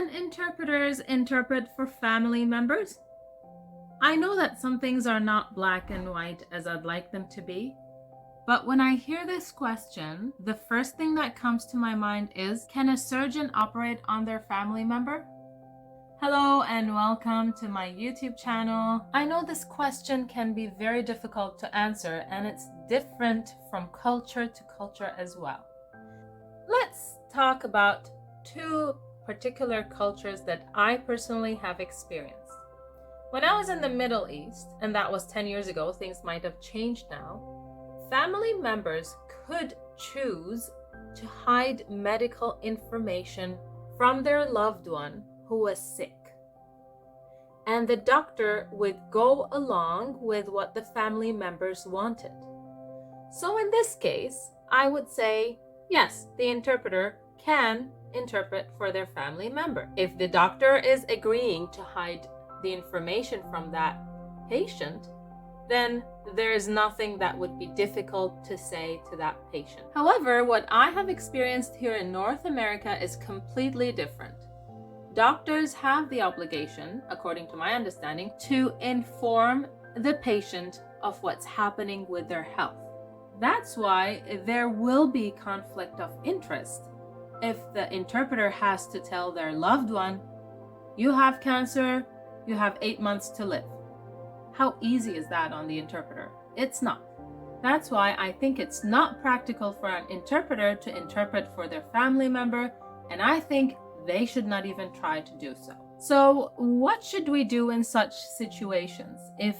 Can interpreters interpret for family members? I know that some things are not black and white as I'd like them to be, but when I hear this question, the first thing that comes to my mind is, can a surgeon operate on their family member? Hello and welcome to my YouTube channel. I know this question can be very difficult to answer and it's different from culture to culture as well. Let's talk about two particular cultures that I personally have experienced. When I was in the Middle East, and that was 10 years ago, things might have changed now, family members could choose to hide medical information from their loved one who was sick. And the doctor would go along with what the family members wanted. So in this case, I would say, yes, the interpreter can interpret for their family member. If the doctor is agreeing to hide the information from that patient, then there is nothing that would be difficult to say to that patient. However, what I have experienced here in North America is completely different. Doctors have the obligation, according to my understanding, to inform the patient of what's happening with their health. That's why there will be conflict of interest if the interpreter has to tell their loved one, you have cancer, you have 8 months to live. How easy is that on the interpreter? It's not. That's why I think it's not practical for an interpreter to interpret for their family member, and I think they should not even try to do so. So what should we do in such situations if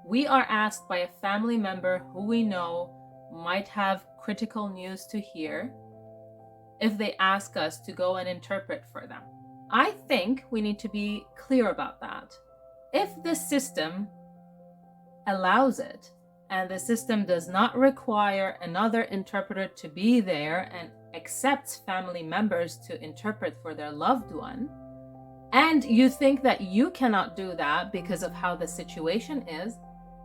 we are asked by a family member who we know might have critical news to hear, if they ask us to go and interpret for them? I think we need to be clear about that. If the system allows it and the system does not require another interpreter to be there and accepts family members to interpret for their loved one, and you think that you cannot do that because of how the situation is,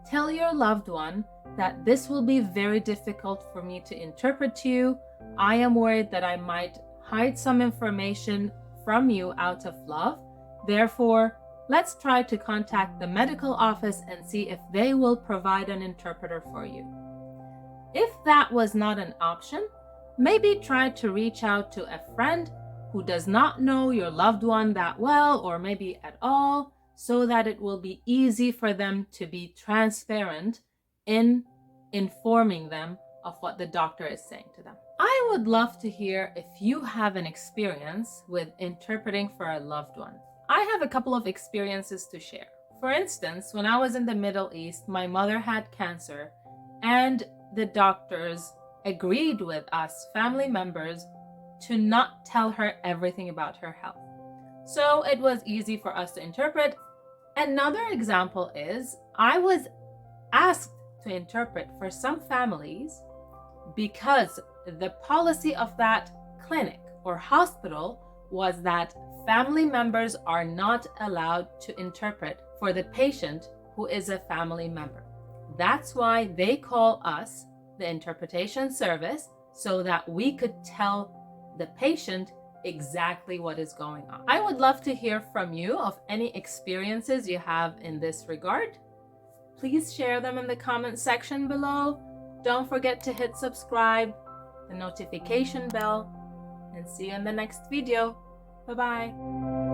tell your loved one that this will be very difficult for me to interpret to you. I am worried that I might hide some information from you out of love. Therefore, let's try to contact the medical office and see if they will provide an interpreter for you. If that was not an option, maybe try to reach out to a friend who does not know your loved one that well or maybe at all, so that it will be easy for them to be transparent in informing them of what the doctor is saying to them. I would love to hear if you have an experience with interpreting for a loved one. I have a couple of experiences to share. For instance, when I was in the Middle East, my mother had cancer and the doctors agreed with us, family members, to not tell her everything about her health. So it was easy for us to interpret. Another example is I was asked to interpret for some families because the policy of that clinic or hospital was that family members are not allowed to interpret for the patient who is a family member. That's why they call us the interpretation service, so that we could tell the patient exactly what is going on. I would love to hear from you of any experiences you have in this regard. Please share them in the comment section below. Don't forget to hit subscribe, the notification bell, and see you in the next video. Bye-bye.